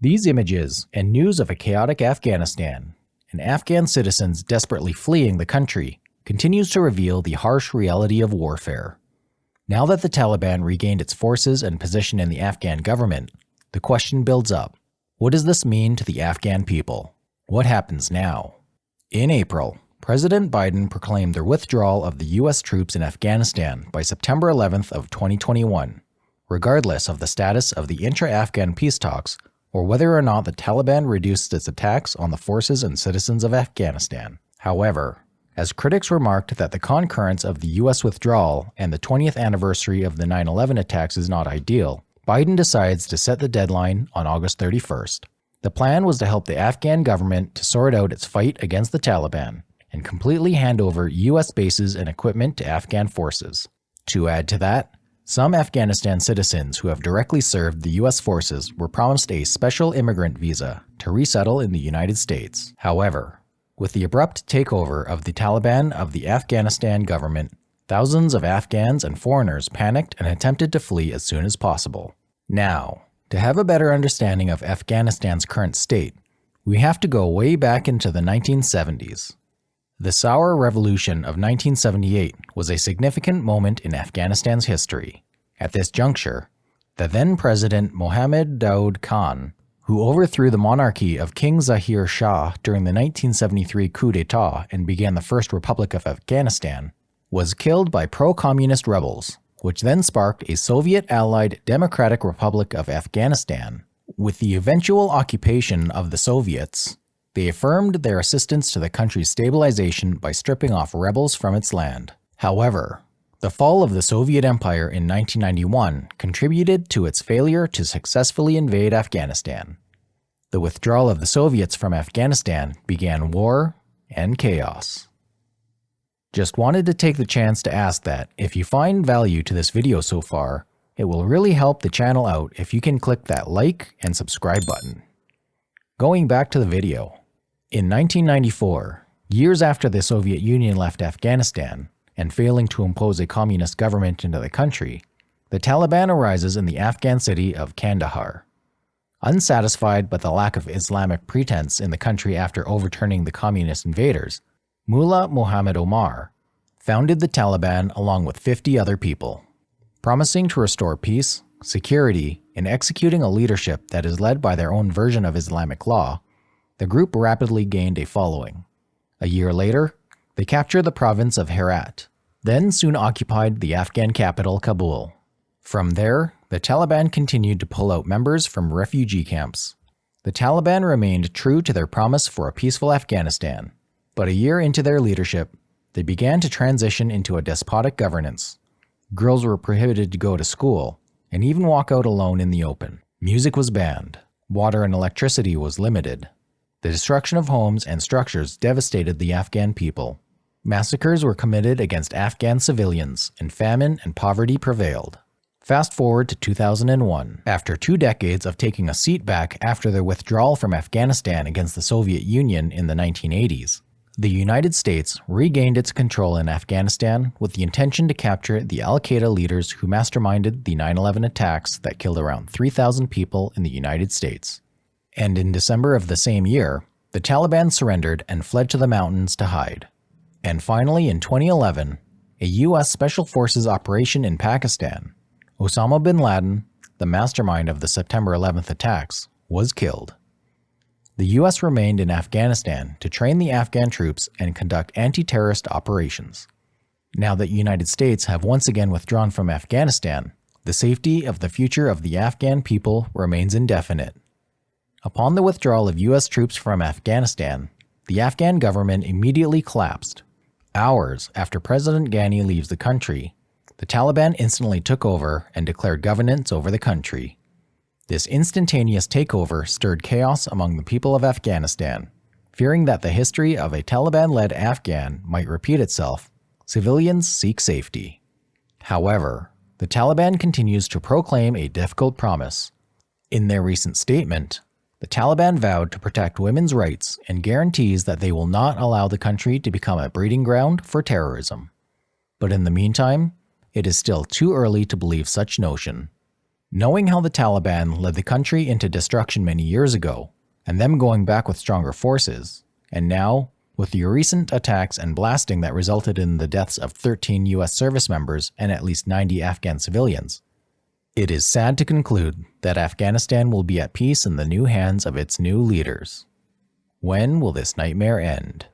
These images and news of a chaotic Afghanistan and Afghan citizens desperately fleeing the country continues to reveal the harsh reality of warfare. Now that the Taliban regained its forces and position in the Afghan government, the question builds up. What does this mean to the Afghan people? What happens now? In April, President Biden proclaimed the withdrawal of the U.S. troops in Afghanistan by September 11th of 2021, regardless of the status of the intra-Afghan peace talks or whether or not the Taliban reduced its attacks on the forces and citizens of Afghanistan. However, as critics remarked that the concurrence of the U.S. withdrawal and the 20th anniversary of the 9/11 attacks is not ideal, Biden decides to set the deadline on August 31st. The plan was to help the Afghan government to sort out its fight against the Taliban and completely hand over U.S. bases and equipment to Afghan forces. To add to that, some Afghanistan citizens who have directly served the U.S. forces were promised a special immigrant visa to resettle in the United States. However, with the abrupt takeover of the Taliban of the Afghanistan government, thousands of Afghans and foreigners panicked and attempted to flee as soon as possible. Now, to have a better understanding of Afghanistan's current state, we have to go way back into the 1970s. The Saur Revolution of 1978 was a significant moment in Afghanistan's history. At this juncture, the then-President Mohammad Daoud Khan, who overthrew the monarchy of King Zahir Shah during the 1973 coup d'etat and began the First Republic of Afghanistan, was killed by pro-communist rebels, which then sparked a Soviet-allied Democratic Republic of Afghanistan. With the eventual occupation of the Soviets, they affirmed their assistance to the country's stabilization by stripping off rebels from its land. However, the fall of the Soviet Empire in 1991 contributed to its failure to successfully invade Afghanistan. The withdrawal of the Soviets from Afghanistan began war and chaos. Just wanted to take the chance to ask that if you find value to this video so far, it will really help the channel out if you can click that like and subscribe button. Going back to the video. In 1994, years after the Soviet Union left Afghanistan and failing to impose a communist government into the country, the Taliban arises in the Afghan city of Kandahar. Unsatisfied by the lack of Islamic pretense in the country after overturning the communist invaders, Mullah Muhammad Omar founded the Taliban along with 50 other people. Promising to restore peace, security, and executing a leadership that is led by their own version of Islamic law, the group rapidly gained a following. A year later, they captured the province of Herat, then soon occupied the Afghan capital Kabul. From there, the Taliban continued to pull out members from refugee camps. The Taliban remained true to their promise for a peaceful Afghanistan, but a year into their leadership, they began to transition into a despotic governance. Girls were prohibited to go to school and even walk out alone in the open. Music was banned. Water and electricity was limited. The destruction of homes and structures devastated the Afghan people. Massacres were committed against Afghan civilians, and famine and poverty prevailed. Fast forward to 2001. After 2 decades of taking a seat back after their withdrawal from Afghanistan against the Soviet Union in the 1980s, the United States regained its control in Afghanistan with the intention to capture the Al-Qaeda leaders who masterminded the 9/11 attacks that killed around 3,000 people in the United States. And in December of the same year, the Taliban surrendered and fled to the mountains to hide. And finally, in 2011, a U.S. Special Forces operation in Pakistan, Osama bin Laden, the mastermind of the September 11th attacks, was killed. The U.S. remained in Afghanistan to train the Afghan troops and conduct anti-terrorist operations. Now that the United States have once again withdrawn from Afghanistan, the safety of the future of the Afghan people remains indefinite. Upon the withdrawal of U.S. troops from Afghanistan, the Afghan government immediately collapsed. Hours after President Ghani leaves the country, the Taliban instantly took over and declared governance over the country. This instantaneous takeover stirred chaos among the people of Afghanistan. Fearing that the history of a Taliban-led Afghan might repeat itself, civilians seek safety. However, the Taliban continues to proclaim a difficult promise. In their recent statement, the Taliban vowed to protect women's rights and guarantees that they will not allow the country to become a breeding ground for terrorism. But in the meantime, it is still too early to believe such notion. Knowing how the Taliban led the country into destruction many years ago, and them going back with stronger forces, and now, with the recent attacks and blasting that resulted in the deaths of 13 US service members and at least 90 Afghan civilians, it is sad to conclude that Afghanistan will be at peace in the new hands of its new leaders. When will this nightmare end?